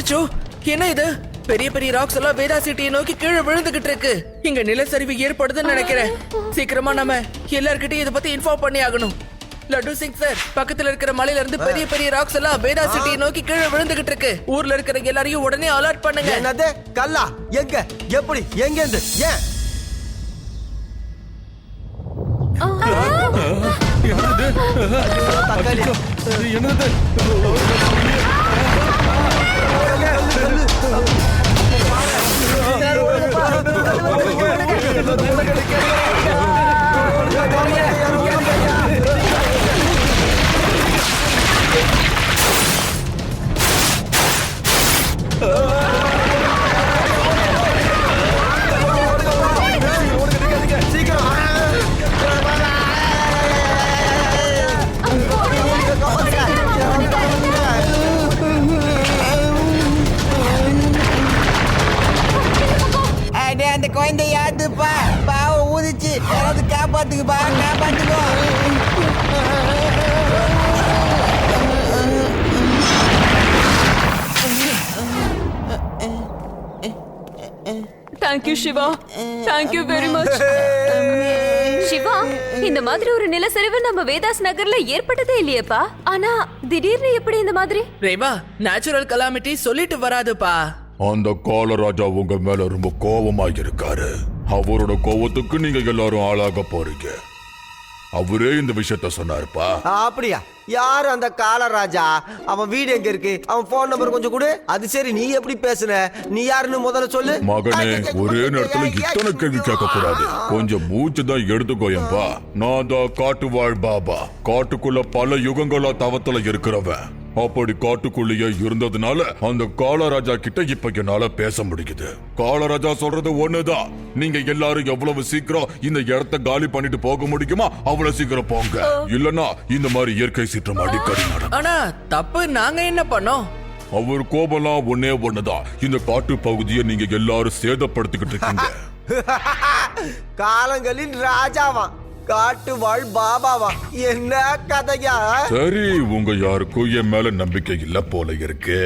அச்சச்சோ, என்ன இது? பெரிய பெரிய ராக்ஸ் எல்லாம் வேதா சிட்டியை நோக்கி கீழே விழுந்துகிட்டு இருக்கு. இங்க நிலச்சரிவு ஏற்படுதுன்னு நினைக்கிறேன். சீக்கிரமா நம்ம எல்லார்கிட்டயும் இதை பத்தி இன்ஃபார்ம் பண்ணி ஆகணும். லட்டு சிங் சார், பக்கத்துல இருக்கிற மலையில இருந்து பெரிய பெரிய ராக்ஸ் எல்லாம் வேதா சிட்டியை நோக்கி கீழே விழுந்துகிட்டு இருக்கு. ஊர்ல இருக்கிற எல்லாரையும் உடனே அலர்ட் பண்ணுங்க. என்னது? கல்லா? எங்க? எப்படி? எங்க இருந்து? ஏன்? என்னது? அந்த குழந்தை யாத்துப்பா, பாவம் ஊதிச்சு, யாராவது காப்பாத்துக்குப்பா, காப்பாத்துக்கோ. Thank you Siva, thank you very much. Siva, இந்த மாதிரி ஒரு நிலச்சரிவு நம்ம வேதாஸ் நகர்ல ஏற்பட்டதே இல்லையேப்பா. ஆனா திடீர்னு எப்படி இந்த மாதிரி? ரேவா, நேச்சுரல் கலாமிட்டி சொல்லிட்டு வராதுப்பா. அந்த காலராஜா உங்க மேல ரொம்ப கோபமா இருக்காரு. அவரோட கோபத்துக்கு நீங்க எல்லாரும் ஆளாக போறீங்க. அவரே இந்த விஷயத்த சொன்னாருப்பா. அப்படியா? யாரு அந்த காலராஜா? அவன் வீடு எங்க இருக்கு? அவன் போன் நம்பர் கொஞ்சம் கொடு. அது சரி, நீ எப்படி பேசுன? நீ யாருன்னு முதல்ல சொல்லு. மகனே, ஒரே நேரத்துல இத்தனை கேள்வி கேட்க கூடாது. கொஞ்சம் மூச்சு தான் எடுத்துக்கோயம்பா. நான் தான் காட்டுவாழ் பாபா. காட்டுக்குள்ள பல யுகங்களா தவத்துல இருக்கிறவன். அப்படி காட்டுக்குள்ளேயே இருந்ததுனால அந்த காலராஜா கிட்ட இப்ப என்னால பேச முடியுது. காலராஜா சொல்றது ஒண்ணுதான். நீங்க எல்லாரும் எவ்வளவு சீக்கிரம் இந்த இடத்த காலி பண்ணிட்டு போக முடியுமா அவ்வளவு சீக்கிரம் போங்க. இல்லன்னா இந்த மாதிரி இயற்கை சீற்றம் அடிக்கடி நடக்கும். ஆனா தப்பு நாங்க என்ன பண்ணோம்? அவர் கோபம்லாம் ஒன்னே ஒண்ணுதான். இந்த காட்டு பகுதியை நீங்க எல்லாரும் சேதப்படுத்திக்கிட்டு இருக்கீங்க. காலங்களின் ராஜாவா, காட்டு வாழ் பாபாவா? என்ன கதையா? சரி, உங்க யாருக்கும் என் மேல நம்பிக்கை இல்ல போல இருக்கு.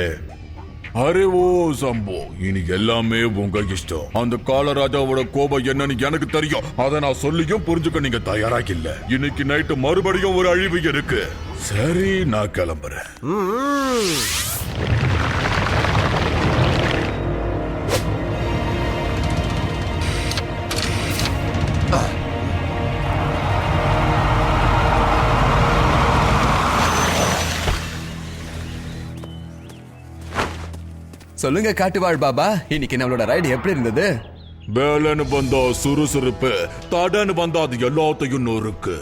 அரே ஓ சம்போ, இனி எல்லாமே உங்க இஷ்டம். அந்த காலராஜாவோட கோபம் என்னன்னு எனக்கு தெரியும். அதை நான் சொல்லியும் புரிஞ்சுக்க நீங்க தயாரா இல்ல. இன்னைக்கு நைட்டு மறுபடியும் ஒரு அழிவு இருக்கு. சரி, நான் கிளம்புறேன். சொல்லுங்க காட்டுவாழ் பாபா, இன்னைக்கு நம்மளோட ரைடு எப்படி இருந்தது? வேலைன்னு வந்தா சுறுசுறுப்பு, தடன்னு வந்தா அது எல்லாத்தையும் நொறுக்கு.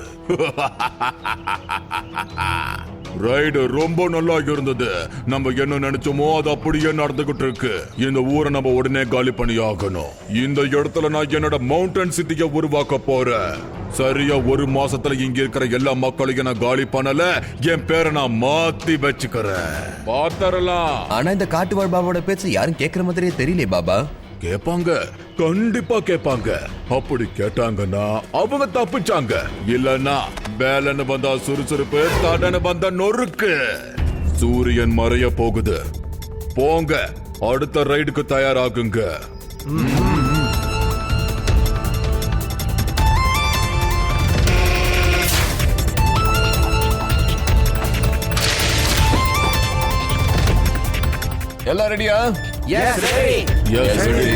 ரைடு ரொம்ப நல்லா இருந்தது. நம்ம என்ன நினைச்சோமோ அது அப்படியே நடந்துகிட்டு இருக்கு. இந்த ஊரை நம்ம உடனே காலி பண்ணி ஆகணும். இந்த இடத்துல நான் என்னோட மவுண்டன் சிட்டியை உருவாக்க போறேன். சரியா ஒரு மாசத்துல இங்க இருக்கிற எல்லா மக்களையும் நான் காலி பண்ணல. என் பேரை நான் மாத்தி வச்சுக்கிறேன். பாத்தரலாம். ஆனா இந்த காட்டுவாழ் பாபாவோட பேச்சு யாரும் கேட்கற மாதிரியே தெரியலையே பாபா. கேப்பாங்க, கண்டிப்பா கேட்பாங்க. அப்படி கேட்டாங்கன்னா அவங்க தப்பிச்சாங்க. இல்லன்னா வேலைன்னு வந்தா சுறுசுறுப்பு, தடன்னு வந்தா நொறுக்கு. சூரியன் மறைய போகுது. போங்க, அடுத்த ரைடுக்கு தயாராகுங்க. எல்லாம் ரெடியா? Yes, ready. Yes, ready.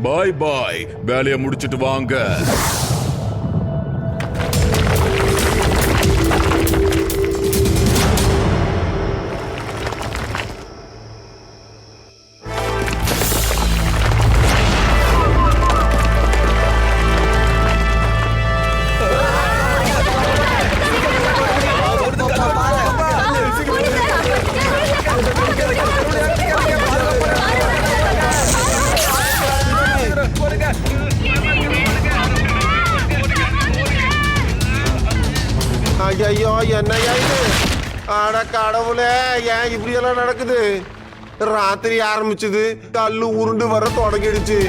பாய் பாய், வேலையை முடிச்சிட்டு வாங்க. ஐயோ, என்னையா இது? ஆனா கடவுளே, ஏன் இப்படி எல்லாம் நடக்குது? ராத்திரி ஆரம்பிச்சது, கல்லு உருண்டு வர தொடங்கிடுச்சு.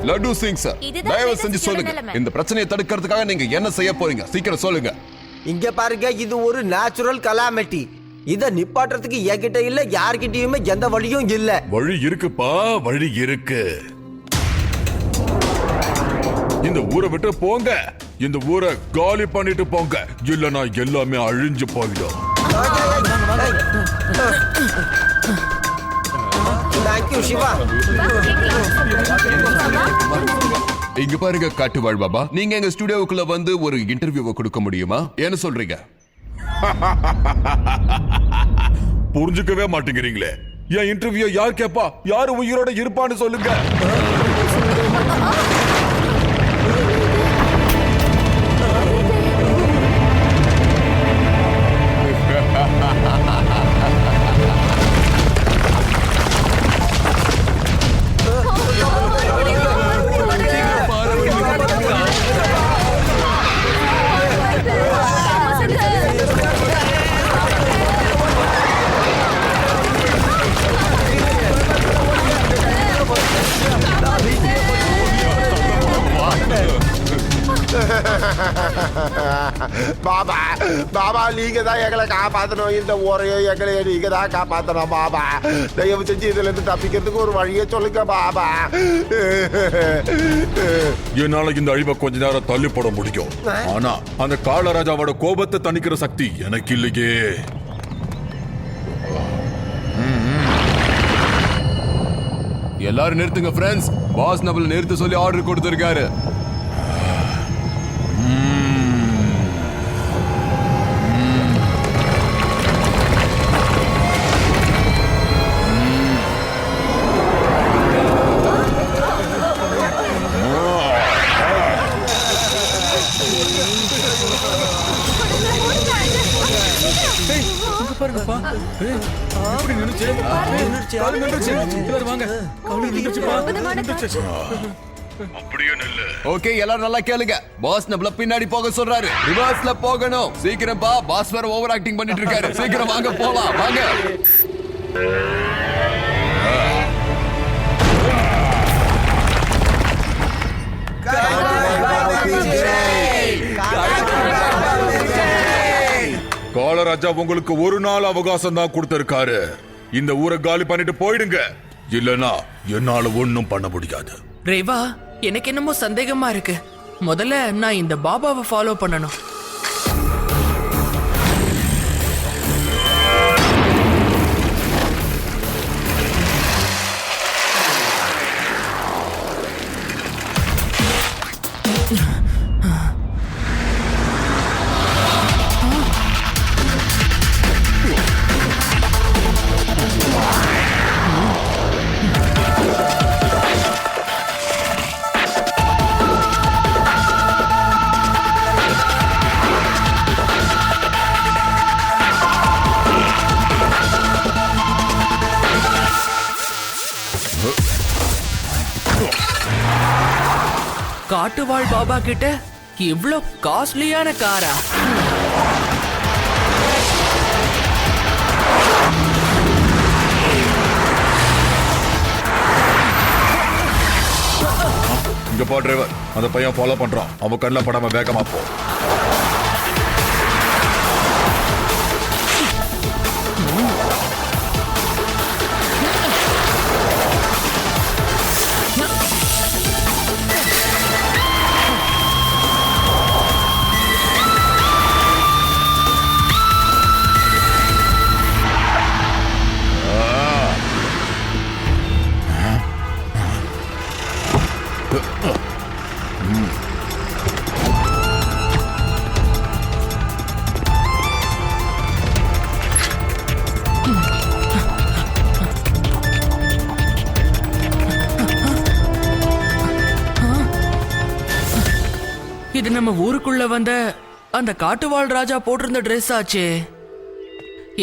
லட்டு சிங் சார், இதுதான் தயவு வேதா செஞ்சு சிட்டியோட சொல்லுங்க, நிலைமை. இந்த பிரச்சனையை தடுக்கிறதுக்காக நீங்க என்ன செய்ய போறீங்க? சீக்கிரம் சொல்லுங்க. இங்க பாருங்க, இது ஒரு நேச்சுரல் கலாமிட்டி. இத நிப்பாட்டுறதுக்கு என்கிட்ட இல்ல, யார்கிட்டயுமே எந்த வழியும் இல்ல. வழி இருக்குப்பா, வழி இருக்கு. இந்த ஊரை விட்டு போங்க, இந்த ஊரை காலி பண்ணிட்டு போங்க, இல்லனா எல்லாமே அழிஞ்சு போயிடும். தேங்க்யூ சிவா. இங்க பாருங்க காட்டுவாழ் பாபா, நீங்க எங்க ஸ்டுடியோவுக்குள்ள வந்து ஒரு இன்டர்வியூவை கொடுக்க முடியுமா? என்ன சொல்றீங்க? புரிஞ்சுக்கவே மாட்டேங்கிறீங்களே. என் இன்டர்வியூ யார் கேப்பா? யாரு உயிரோட இருப்பான்னு சொல்லுங்க. பாபா பாபா, நீங்க தான் எங்களை காப்பாத்தணும். இந்த ஊரையும் எங்களையும் நீங்க தான் காப்பாத்தணும் பாபா. தயவு செஞ்சு இதுல இருந்து தப்பிக்கிறதுக்கு ஒரு வழியை சொல்லுங்க பாபா. என்னால இந்த அழிவை கொஞ்ச நேரம் தள்ளி போட முடியும், ஆனா அந்த காளராஜாவோட கோபத்தை தணிக்கிற சக்தி எனக்கு இல்லையே. எல்லாரும் நிறுத்துங்க ஃப்ரெண்ட்ஸ், பாஸ் நம்மள நிறுத்த சொல்லி ஆர்டர் கொடுத்திருக்காரு. ஓகே, எல்லாரும் நல்லா கேளுங்க. பாஸ் நம்மள பின்னாடி போக சொல்றாரு, ரிவர்ஸ்ல போகணும். சீக்கிரம் பா, பாஸ் வேற ஓவர் ஆக்டிங் பண்ணிட்டு இருக்காரு. சீக்கிரம் வாங்க போலாம், வாங்க. காளராஜா உங்களுக்கு ஒரு நாள் அவகாசம் தான் கொடுத்திருக்காரு. இந்த ஊரை காலி பண்ணிட்டு போயிடுங்க, இல்லனா என்னால ஒண்ணும் பண்ண முடியாது. ரேவா, எனக்கு என்னமோ சந்தேகமா இருக்கு. முதல்ல நான் இந்த பாபாவை ஃபாலோ பண்ணணும். காட்டுவாழ் பாபா கிட்ட இவ்ளோ காஸ்ட்லியான காரா? இங்க போ டிரைவர், அந்த பையன் ஃபாலோ பண்றான். அவன் கண்ணில் படாம வேகமா போ. இது நம்ம ஊருக்குள்ள வந்த அந்த காட்டுவாழ் ராஜா போட்டிருந்த ட்ரெஸ் ஆச்சே.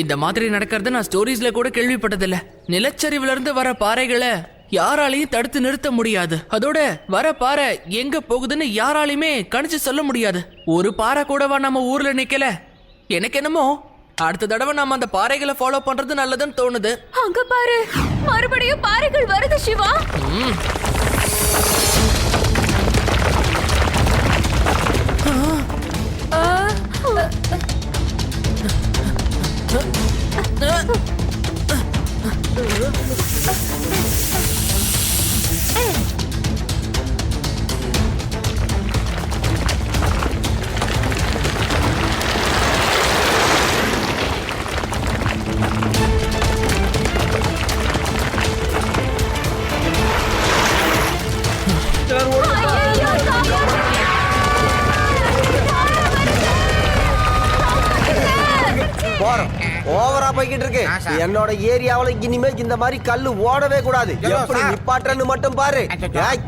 இந்த மாதிரி நடக்கிறத நான் ஸ்டோரிஸ்ல கூட கேள்விப்பட்டதில்ல. நிலச்சரிவுல இருந்து வர பாறைகளை யாராலையும் தடுத்து நிறுத்த முடியாது. அதோட வர பாறை எங்க போகுதுன்னு யாராலையுமே கணிச்சு சொல்ல முடியாது. ஒரு பாறை கூடவா நம்ம ஊர்ல நிக்கல. எனக்கு என்னமோ அடுத்த தடவை நாம அந்த பாறைகளை ஃபாலோ பண்றது நல்லதுன்னு தோணுது. அங்க பாரு, மறுபடியும் பாறைகள் வருது சிவா. ஐயையோ, போறோம் ஓவரா போய்கிட்டு இருக்கு என்னோட ஏரியாவுல இனிமே இந்த மாதிரி கல்லு ஓடவே கூடாது எப்படி நிப்பாட்டுறன்னு மட்டும் பாரு ஏய்.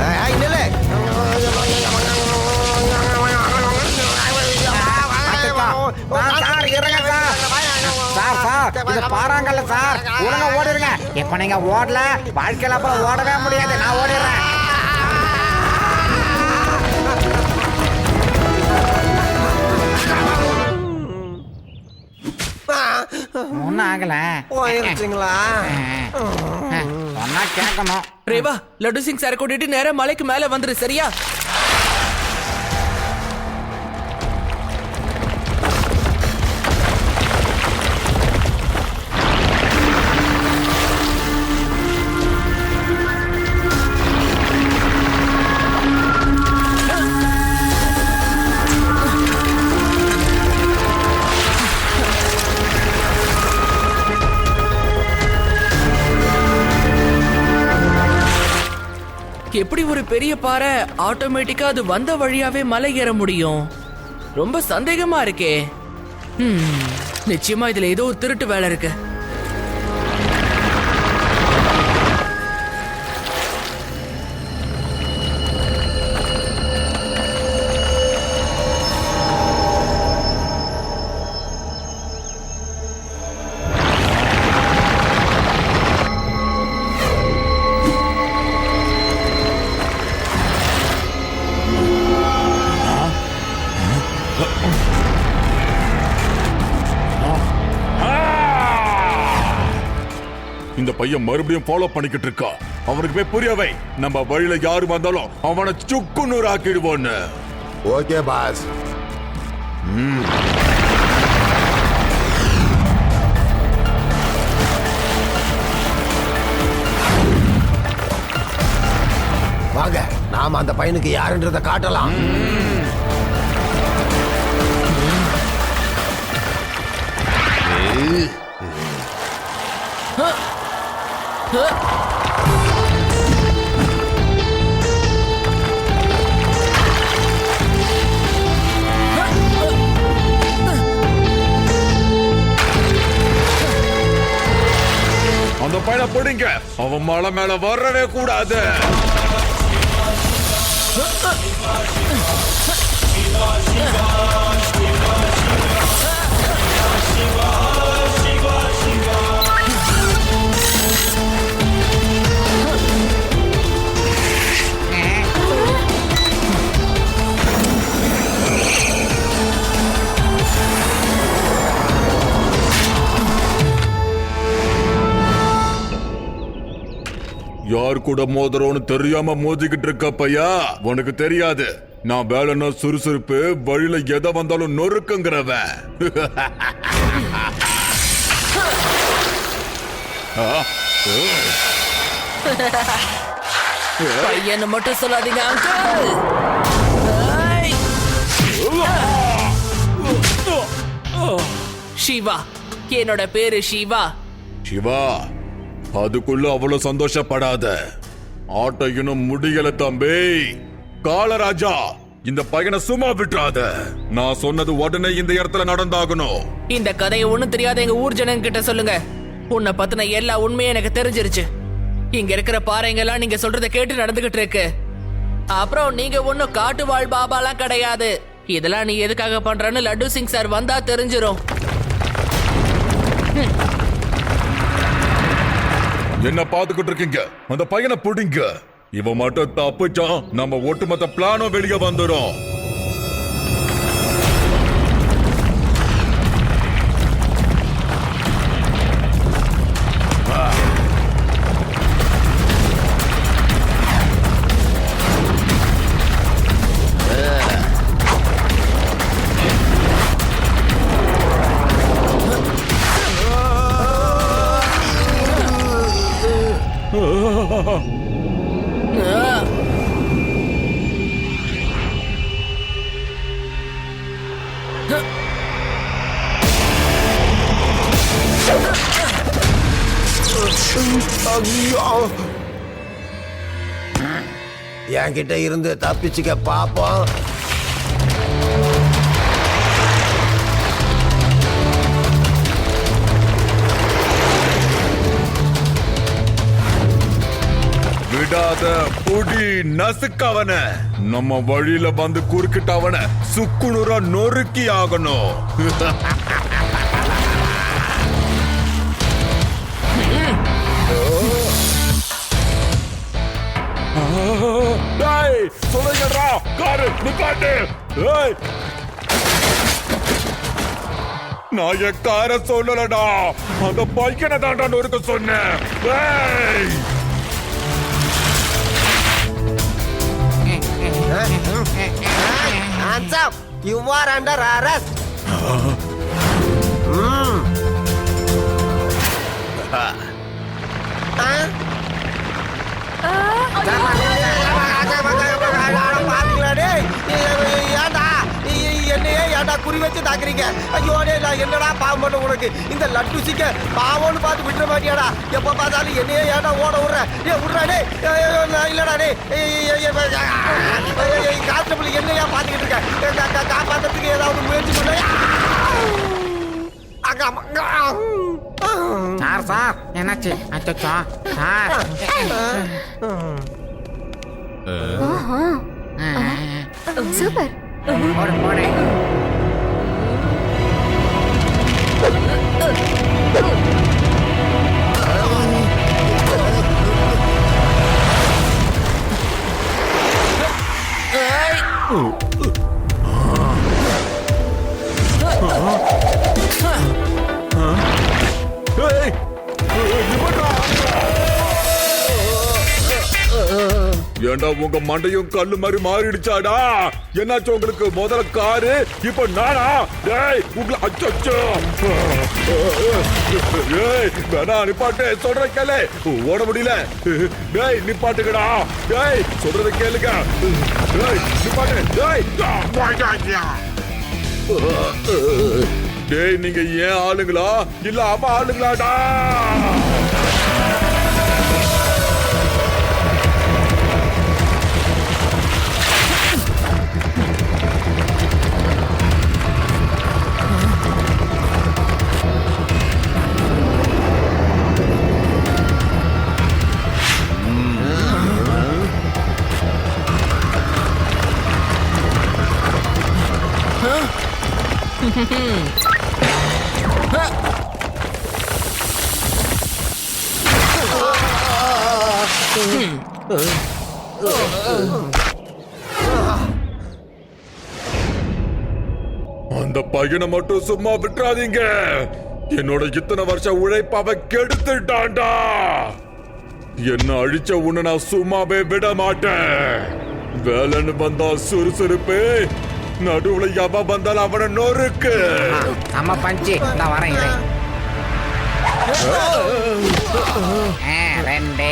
ஏய், நில்லு. சார் இருங்க சார் இது பாறாங்கல்ல சார் ஒழுங்கா ஓடிடுங்க இப்ப நீங்க ஓடல வாழ்க்கையில அப்புறம் ஓடவே முடியாது நான் ஓடிடுறேன் ஒன்னும் ஆகல போயிருச்சுங்களா சொன்னா கேட்கணும் ரேவா லட்டு சிங் சார் கூட்டிட்டு நேரா மலைக்கு மேல வந்துரு சரியா? எப்படி ஒரு பெரிய பாறை ஆட்டோமேட்டிக்கா அது வந்த வழியாவே மலை ஏற முடியும்? ரொம்ப சந்தேகமா இருக்கே. நிச்சயமா இதுல ஏதோ ஒரு திருட்டு வேலை இருக்கு. இந்த பையன் மறுபடியும் ஃபாலோ பண்ணிக்கிட்டு இருக்கா. அவனுக்கு போய் புரியவை நம்ம வழியில யாரு வந்தாலும் அவனை சுக்குநூறு ஆக்கிடுவோன்னு. Okay pass. வாங்க நாம அந்த பையனுக்கு யாருன்றத காட்டலாம். அந்த பையனை பிடிங்க. அவன் மலை மேல வரவே கூடாது. யார் கூட மோதுறோன்னு தெரியாம மோதிக்கிட்டு இருக்க பையா. உனக்கு தெரியாது நான் வேலைன்னா சுறுசுறுப்பு, வழியில எதை வந்தாலும் நொறுக்குங்கிறவன். பையனை மட்டும் சொல்லாதீங்க அங்கிள். சிவா, என்னோட பேரு சிவா. சிவா, அதுக்குள்ள அவ்வளவு சந்தோஷப்படாத. ஆட்ட இன்னும் முடியல தம்பி. காலராஜா, இந்த பையனை சும்மா விட்டுறாத. நான் சொன்னது உடனே இந்த இடத்துல நடந்தாகணும். இந்த கதையை ஒண்ணும் தெரியாத எங்க ஊர் ஜனங்க கிட்ட சொல்லுங்க. உன்னை பத்தின எல்லா உண்மையும் எனக்கு தெரிஞ்சிருச்சு. இங்க இருக்கிற பாறைங்கெல்லாம் நீங்க சொல்றதை கேட்டு நடந்துகிட்டு இருக்கு. அப்புறம் நீங்க ஒன்னும் காட்டு வாழ் பாபாலாம் கிடையாது. இதெல்லாம் நீ எதுக்காக பண்றன்னு லட்டு சிங் சார் வந்தா தெரிஞ்சிரும். என்ன பாத்துக்கிட்டு இருக்கீங்க? அந்த பையனை பிடிங்க. இவன் மட்டும் தப்பிச்சா நம்ம ஒட்டுமொத்த பிளானும் வெளியே வந்துடும். ஐயோ என்கிட்ட இருந்து தப்பிச்சுக்க பாப்போம். விடாத புடி நசுக்கவன. நம்ம வழியில வந்து குறுக்கிட்டவன சுக்குநூறா நொறுக்கி ஆகணும். டேய், சொல்லுங்கடா, காரு நிப்பாட்டு. ஏய், நான் என் காரை சொல்லலடா, அந்த பையனை தாண்டா நொறுக்க சொன்னேன். ஏய், Hands up! You are under arrest. என்னையே ஏன்டா குறி வச்சு தாக்குறீங்க? ஐயோ நான் என்னடா பாவம் பண்ண உனக்கு? இந்த லட்டு சிக்க பாவம்னு பார்த்து விட்டுற மாட்டியாடா? எப்ப பார்த்தாலும் என்னையே ஏன்டா ஓட விடுற? விடுறா டே, இல்லடா டே, கான்ஸ்டபிள் என்னையா பார்த்துக்கிட்டு இருக்க? காப்பாத்துறதுக்கு ஏதாவது முயற்சி பண்ண. சார் என்னாச்சு? அச்சோ சார். சூப்பர். போடு போடு. ஏய், நிப்பாட்டுடா. ஏண்டா உங்க மண்டையும் கல்லு மாதிரி மாறிடுச்சாடா? என்னாச்சு உங்களுக்கு? முதல்ல காரு, இப்ப நானா? டேய், உங்களை அச்சோ. ஏய், வேணா நிப்பாட்டு, சொல்ற கேளு. ஓட முடியல. டேய், நிப்பாட்டுக்கடா. டேய், சொல்றத கேளுங்க. டேய், நிப்பாட்டு. டேய், நீங்க ஏன் ஆளுங்களா இல்ல அவ ஆளுங்களாடா? அந்த பையனை மட்டும் சும்மா விட்டுறாதீங்க. என்னோட இத்தனை வருஷம் உழைப்பாவை கெடுத்துட்டான்டா. என்ன அழிச்ச உன்னை நான் சும்மாவே விட மாட்டேன். வேலைன்னு வந்தா சுறுசுறுப்பு, நடுவுல எவ வந்தாலும் அவனை நொறுக்கு. நம்ம பஞ்சு நான் வரேன். ரெண்டு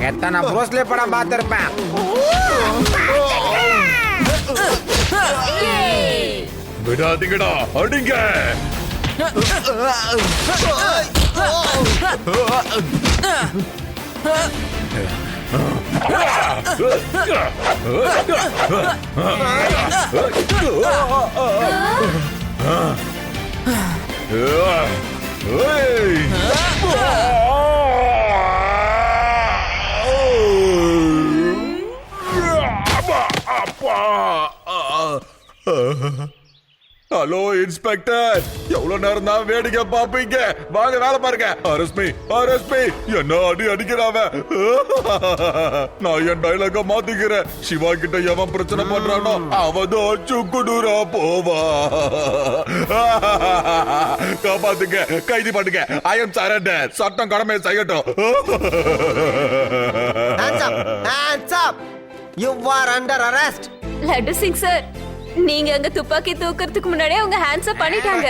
எத்தனை ப்ரோஸ்லே படம் பார்த்திருப்பேன். விடாதீங்கடா, அடிங்க. ஹலோ இன்ஸ்பெக்டர், எவ்வளவு நேரம் தான் வேடிக்கை பாப்பீங்க? வாங்க வேலை பாருங்க. அரஸ்மி என்ன அடி அடிக்கிறாவ. நான் என் டைலாக மாத்திக்கிறேன். சிவா கிட்ட எவன் பிரச்சனை பண்றானோ அவதான் சுக்குடூரா போவா. காப்பாத்துங்க, கைது பண்ணுங்க. I am surrender. சட்டம் கடமை செய்யட்டும். Hands up! You are under arrest. Laddu Singh sir, நீங்க அங்க துப்பாக்கி தூக்கறதுக்கு முன்னாடியே அவங்க ஹேண்ட்ஸ் பண்ணிட்டாங்க